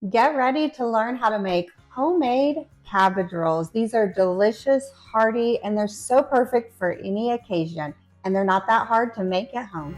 Get ready to learn how to make homemade cabbage rolls. These are delicious, hearty, and they're so perfect for any occasion. And they're not that hard to make at home.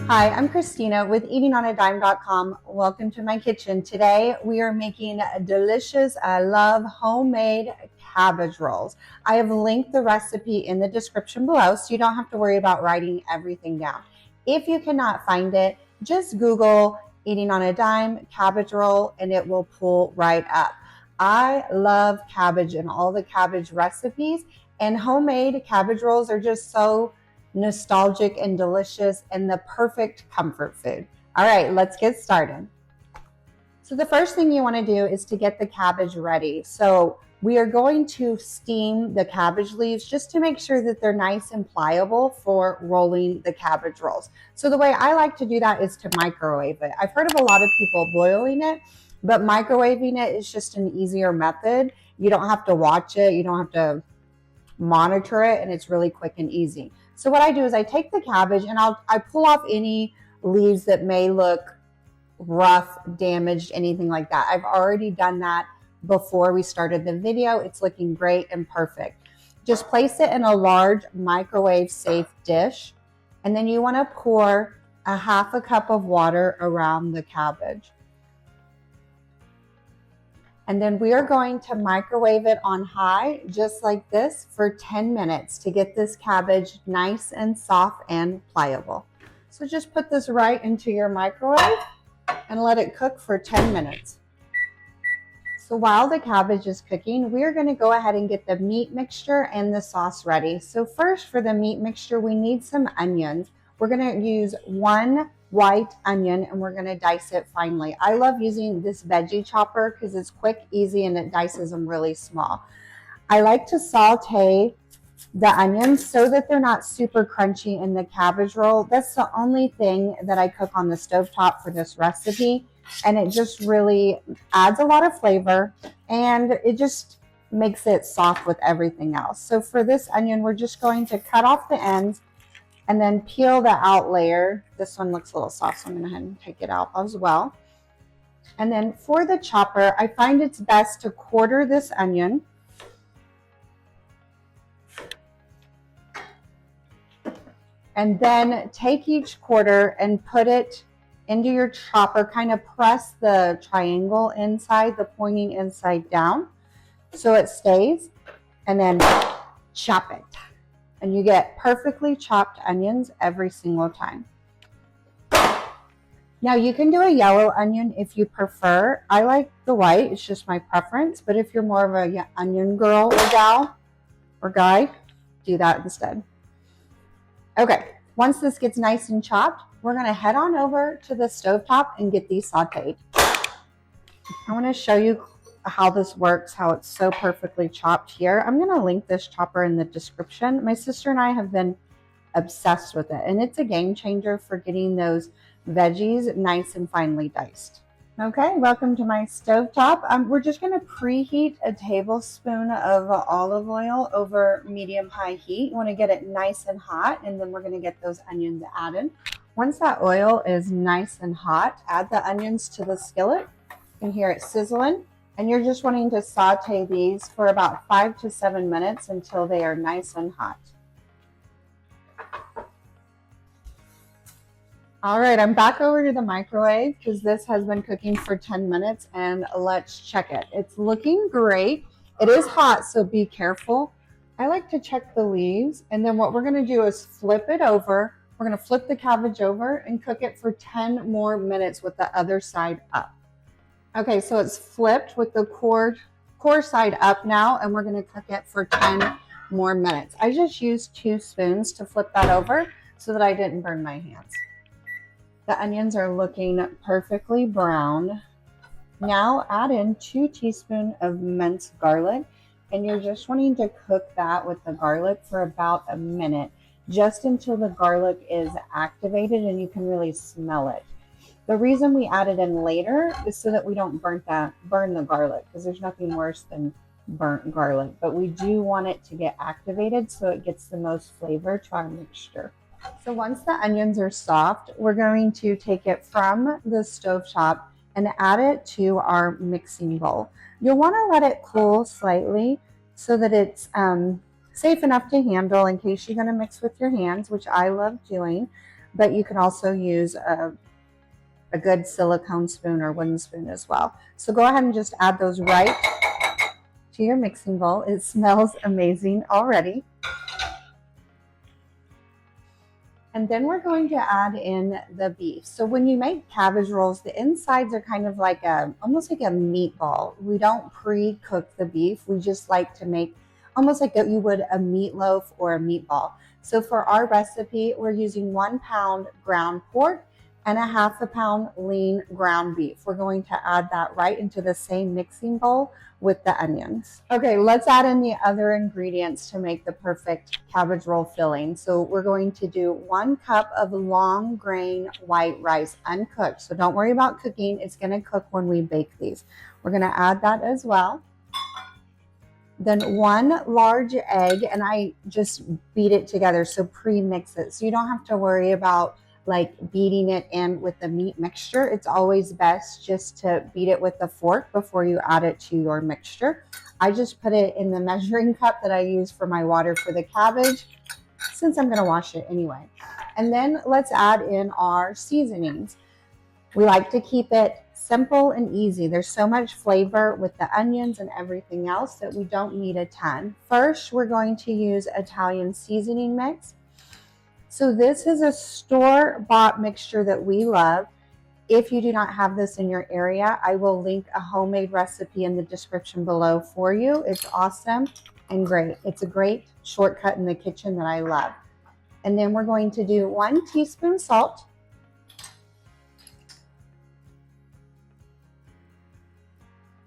Hi, I'm Christina with eatingonadime.com. Welcome to my kitchen. Today we are making delicious, I love homemade cabbage rolls. I have linked the recipe in the description below so you don't have to worry about writing everything down. If you cannot find it, just Google Eating on a Dime cabbage roll and it will pull right up. I love cabbage and all the cabbage recipes, and homemade cabbage rolls are just so nostalgic and delicious and the perfect comfort food. All right, let's get started. So the first thing you want to do is to get the cabbage ready. So we are going to steam the cabbage leaves just to make sure that they're nice and pliable for rolling the cabbage rolls. So the way I like to do that is to microwave it. I've heard of a lot of people boiling it, but microwaving it is just an easier method. You don't have to watch it, you don't have to monitor it, and it's really quick and easy. So what I do is I take the cabbage and I pull off any leaves that may look rough, damaged, anything like that. I've already done that before we started the video. It's looking great and perfect. Just place it in a large microwave safe dish, and then you want to pour a half a cup of water around the cabbage. And then we are going to microwave it on high, just like this, for 10 minutes to get this cabbage nice and soft and pliable. So just put this right into your microwave and let it cook for 10 minutes. So while the cabbage is cooking, we're going to go ahead and get the meat mixture and the sauce ready. So first, for the meat mixture, we need some onions. We're going to use one white onion and we're going to dice it finely. I love using this veggie chopper because it's quick, easy, and it dices them really small. I like to saute the onions so that they're not super crunchy in the cabbage roll. That's the only thing that I cook on the stovetop for this recipe, and it just really adds a lot of flavor and it just makes it soft with everything else. So for this onion, we're just going to cut off the ends and then peel the out layer. This one looks a little soft, so I'm going to go ahead and take it out as well. And then for the chopper, I find it's best to quarter this onion. And then take each quarter and put it into your chopper, kind of press the triangle inside, the pointing inside down, so it stays, and then chop it. And you get perfectly chopped onions every single time. Now you can do a yellow onion if you prefer. I like the white, it's just my preference, but if you're more of a onion girl or gal or guy, do that instead. Okay, once this gets nice and chopped, we're gonna head on over to the stovetop and get these sauteed. I wanna show you how this works, how it's so perfectly chopped here. I'm gonna link this chopper in the description. My sister and I have been obsessed with it, and it's a game changer for getting those veggies nice and finely diced. Okay, welcome to my stovetop. We're just gonna preheat a tablespoon of olive oil over medium-high heat. You wanna get it nice and hot, and then we're gonna get those onions added. Once that oil is nice and hot, add the onions to the skillet. You can hear it sizzling. And you're just wanting to saute these for about 5 to 7 minutes until they are nice and hot. All right, I'm back over to the microwave because this has been cooking for 10 minutes, and let's check it. It's looking great. It is hot, so be careful. I like to check the leaves, and then what we're gonna do is flip it over. We're gonna flip the cabbage over and cook it for 10 more minutes with the other side up. Okay, so it's flipped with the core side up now, and we're gonna cook it for 10 more minutes. I just used 2 spoons to flip that over so that I didn't burn my hands. The onions are looking perfectly brown. Now add in 2 teaspoons of minced garlic, and you're just wanting to cook that with the garlic for about a minute, just until the garlic is activated and you can really smell it. The reason we add it in later is so that we don't burn the garlic, because there's nothing worse than burnt garlic, but we do want it to get activated so it gets the most flavor to our mixture. So once the onions are soft, we're going to take it from the stovetop and add it to our mixing bowl. You'll want to let it cool slightly so that it's safe enough to handle in case you're going to mix with your hands, which I love doing, but you can also use a good silicone spoon or wooden spoon as well. So go ahead and just add those right to your mixing bowl. It smells amazing already. And then we're going to add in the beef. So when you make cabbage rolls, the insides are kind of like almost like a meatball. We don't pre-cook the beef. We just like to make almost like you would a meatloaf or a meatball. So for our recipe, we're using 1 pound ground pork and a 1/2 pound lean ground beef. We're going to add that right into the same mixing bowl with the onions. Okay, let's add in the other ingredients to make the perfect cabbage roll filling. So we're going to do 1 cup of long grain white rice, uncooked. So don't worry about cooking. It's going to cook when we bake these. We're going to add that as well. Then 1 large egg, and I just beat it together, so pre-mix it. So you don't have to worry about like beating it in with the meat mixture. It's always best just to beat it with a fork before you add it to your mixture. I just put it in the measuring cup that I use for my water for the cabbage, since I'm gonna wash it anyway. And then let's add in our seasonings. We like to keep it simple and easy. There's so much flavor with the onions and everything else that we don't need a ton. First, we're going to use Italian seasoning mix. So this is a store-bought mixture that we love. If you do not have this in your area, I will link a homemade recipe in the description below for you. It's awesome and great. It's a great shortcut in the kitchen that I love. And then we're going to do 1 teaspoon salt.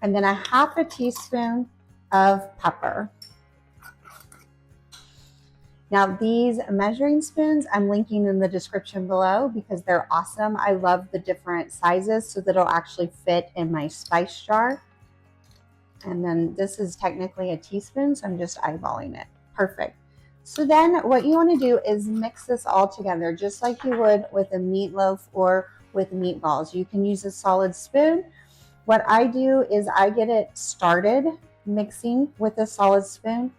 And then a 1/2 teaspoon of pepper. Now these measuring spoons I'm linking in the description below because they're awesome. I love the different sizes so that it'll actually fit in my spice jar. And then this is technically a teaspoon, so I'm just eyeballing it. Perfect. So then what you want to do is mix this all together just like you would with a meatloaf or with meatballs. You can use a solid spoon. What I do is I get it started mixing with a solid spoon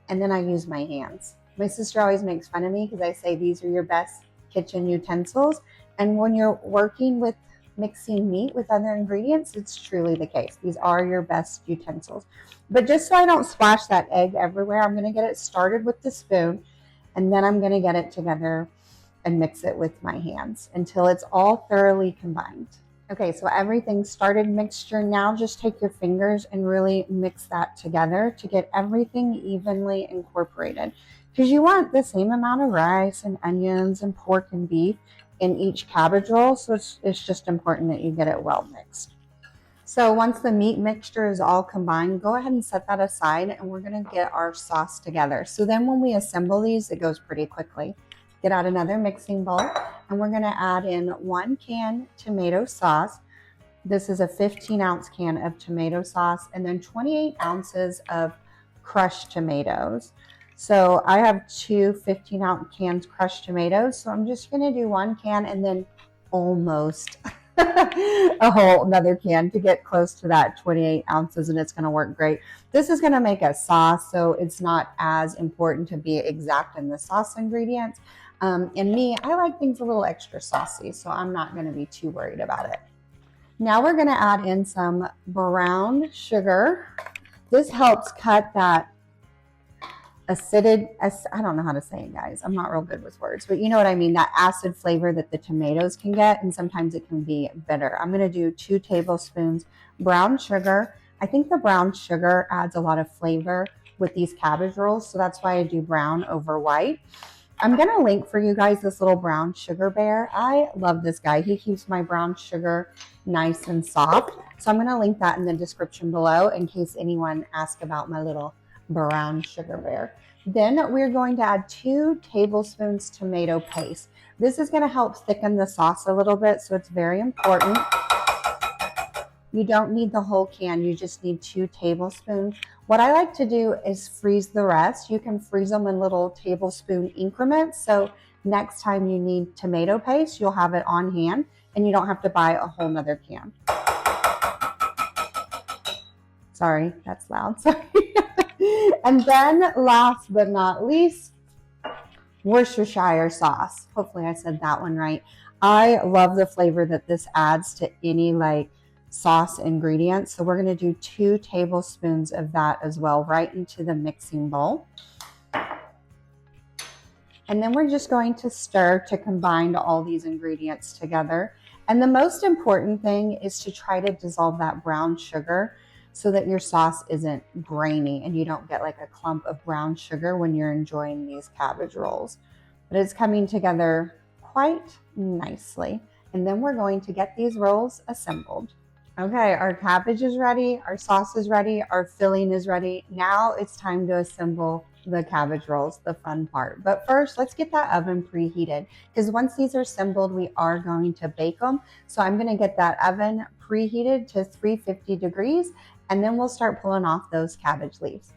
and then I use my hands. My sister always makes fun of me because I say these are your best kitchen utensils. And when you're working with mixing meat with other ingredients, it's truly the case. These are your best utensils. But just so I don't splash that egg everywhere, I'm going to get it started with the spoon and then I'm going to get it together and mix it with my hands until it's all thoroughly combined. Okay, so everything's started mixture. Now just take your fingers and really mix that together to get everything evenly incorporated. Because you want the same amount of rice and onions and pork and beef in each cabbage roll. So it's just important that you get it well mixed. So once the meat mixture is all combined, go ahead and set that aside and we're gonna get our sauce together. So then when we assemble these, it goes pretty quickly. Get out another mixing bowl and we're gonna add in 1 can tomato sauce. This is a 15-ounce can of tomato sauce and then 28 ounces of crushed tomatoes. So I have 2 15-ounce cans crushed tomatoes. So I'm just gonna do 1 can and then almost a whole another can to get close to that 28 ounces and it's gonna work great. This is gonna make a sauce, so it's not as important to be exact in the sauce ingredients. And me, I like things a little extra saucy, so I'm not gonna be too worried about it. Now we're gonna add in some brown sugar. This helps cut that I don't know how to say it, guys. I'm not real good with words, but you know what I mean, that acid flavor that the tomatoes can get, and sometimes it can be bitter. I'm gonna do 2 tablespoons brown sugar. I think the brown sugar adds a lot of flavor with these cabbage rolls, so that's why I do brown over white. I'm gonna link for you guys this little brown sugar bear. I love this guy. He keeps my brown sugar nice and soft. So I'm gonna link that in the description below in case anyone asks about my little brown sugar bear. Then we're going to add 2 tablespoons tomato paste. This is going to help thicken the sauce a little bit, so it's very important. You don't need the whole can, you just need 2 tablespoons. What I like to do is freeze the rest. You can freeze them in little tablespoon increments. So Next time you need tomato paste, you'll have it on hand and you don't have to buy a whole nother can. Sorry, that's loud. Sorry. And then last but not least, Worcestershire sauce. Hopefully I said that one right. I love the flavor that this adds to any like sauce ingredients. So we're going to do 2 tablespoons of that as well, right into the mixing bowl. And then we're just going to stir to combine all these ingredients together. And the most important thing is to try to dissolve that brown sugar so that your sauce isn't grainy and you don't get like a clump of brown sugar when you're enjoying these cabbage rolls. But it's coming together quite nicely. And then we're going to get these rolls assembled. Okay, our cabbage is ready, our sauce is ready, our filling is ready. Now it's time to assemble the cabbage rolls, the fun part. But first, let's get that oven preheated, because once these are assembled, we are going to bake them. So I'm going to get that oven preheated to 350 degrees, and then we'll start pulling off those cabbage leaves.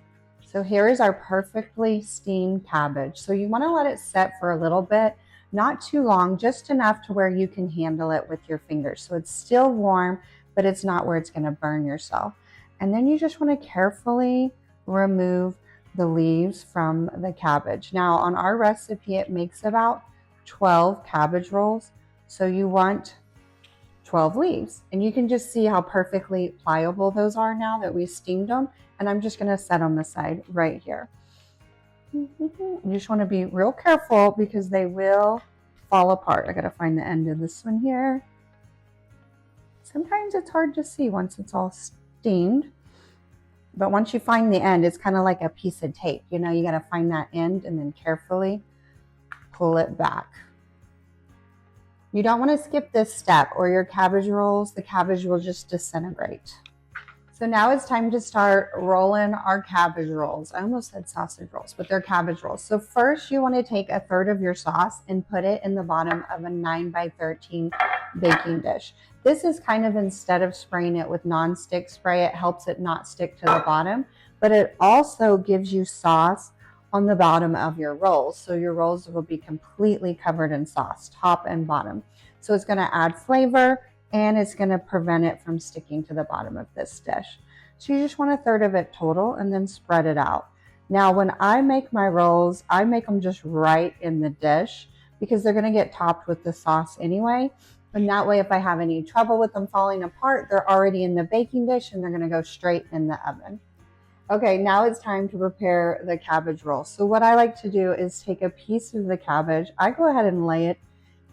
So here is our perfectly steamed cabbage. So you want to let it set for a little bit, not too long, just enough to where you can handle it with your fingers. So it's still warm, but it's not where it's going to burn yourself. And then you just want to carefully remove the leaves from the cabbage. Now on our recipe, it makes about 12 cabbage rolls. So you want 12 leaves, and you can just see how perfectly pliable those are now that we steamed them. And I'm just going to set them aside right here. You just want to be real careful because they will fall apart. I got to find the end of this one here. Sometimes it's hard to see once it's all steamed, but once you find the end, it's kind of like a piece of tape. You know, you got to find that end and then carefully pull it back. You don't want to skip this step or your cabbage rolls, the cabbage will just disintegrate. So now it's time to start rolling our cabbage rolls. I almost said sausage rolls, but they're cabbage rolls. So first you want to take 1/3 of your sauce and put it in the bottom of a 9x13 baking dish. This is kind of, instead of spraying it with non-stick spray, it helps it not stick to the bottom, but it also gives you sauce on the bottom of your rolls. So your rolls will be completely covered in sauce, top and bottom. So it's going to add flavor and it's going to prevent it from sticking to the bottom of this dish. So you just want 1/3 of it total and then spread it out. Now, when I make my rolls, I make them just right in the dish because they're going to get topped with the sauce anyway. And that way, if I have any trouble with them falling apart, they're already in the baking dish and they're going to go straight in the oven. Okay, now it's time to prepare the cabbage roll. So what I like to do is take a piece of the cabbage. I go ahead and lay it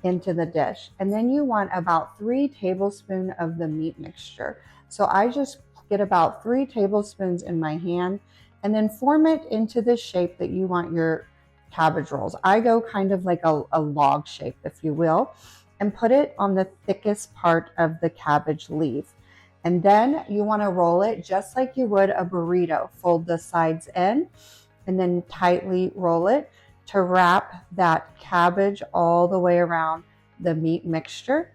into the dish. And then you want about 3 tablespoons of the meat mixture. So I just get about 3 tablespoons in my hand and then form it into the shape that you want your cabbage rolls. I go kind of like a log shape, if you will, and put it on the thickest part of the cabbage leaf. And then you want to roll it just like you would a burrito. Fold the sides in and then tightly roll it to wrap that cabbage all the way around the meat mixture.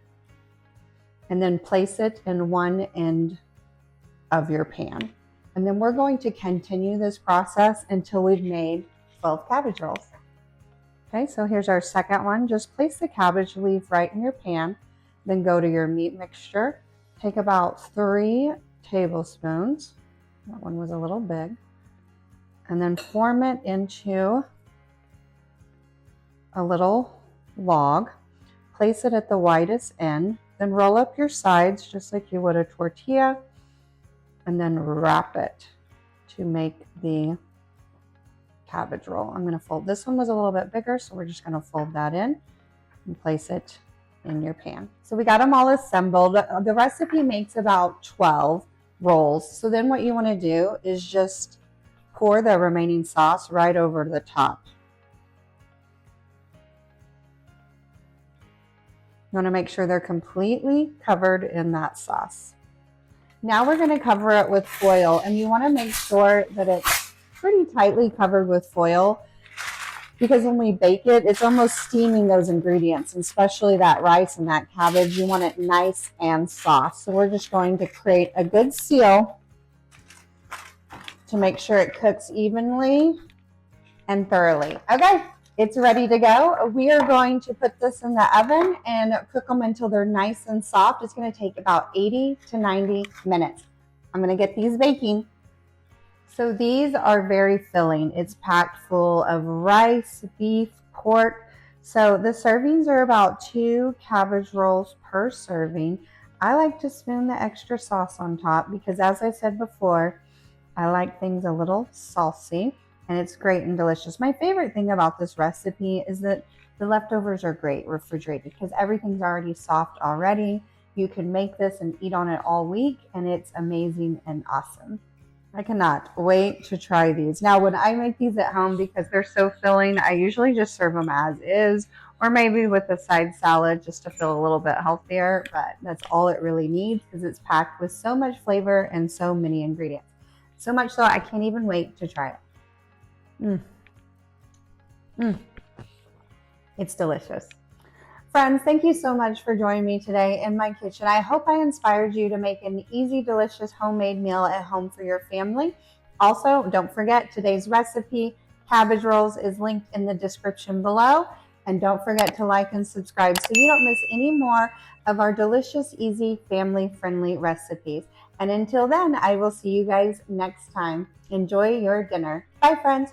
And then place it in one end of your pan. And then we're going to continue this process until we've made 12 cabbage rolls. Okay, so here's our second one. Just place the cabbage leaf right in your pan. Then go to your meat mixture. Take about 3 tablespoons. That one was a little big. And then form it into a little log. Place it at the widest end. Then roll up your sides just like you would a tortilla. And then wrap it to make the cabbage roll. I'm going to fold. This one was a little bit bigger, so we're just going to fold that in and place it in your pan. So we got them all assembled. The recipe makes about 12 rolls. So then what you want to do is just pour the remaining sauce right over the top. You want to make sure they're completely covered in that sauce. Now we're going to cover it with foil, and you want to make sure that it's pretty tightly covered with foil, because when we bake it, it's almost steaming those ingredients, especially that rice and that cabbage. You want it nice and soft. So we're just going to create a good seal to make sure it cooks evenly and thoroughly. Okay, It's ready to go. We are going to put this in the oven and cook them until they're nice and soft. It's going to take about 80 to 90 minutes. I'm going to get these baking. So these are very filling. It's packed full of rice, beef, pork. So the servings are about 2 cabbage rolls per serving. I like to spoon the extra sauce on top because, as I said before, I like things a little saucy, and it's great and delicious. My favorite thing about this recipe is that the leftovers are great refrigerated because everything's already soft already. You can make this and eat on it all week, and it's amazing and awesome. I cannot wait to try these. Now, when I make these at home, because they're so filling, I usually just serve them as is, or maybe with a side salad just to feel a little bit healthier, but that's all it really needs because it's packed with so much flavor and so many ingredients. So much so I can't even wait to try it. It's delicious. Friends, thank you so much for joining me today in my kitchen. I hope I inspired you to make an easy, delicious homemade meal at home for your family. Also, don't forget today's recipe, cabbage rolls, is linked in the description below. And don't forget to like and subscribe so you don't miss any more of our delicious, easy, family-friendly recipes. And until then, I will see you guys next time. Enjoy your dinner. Bye, friends.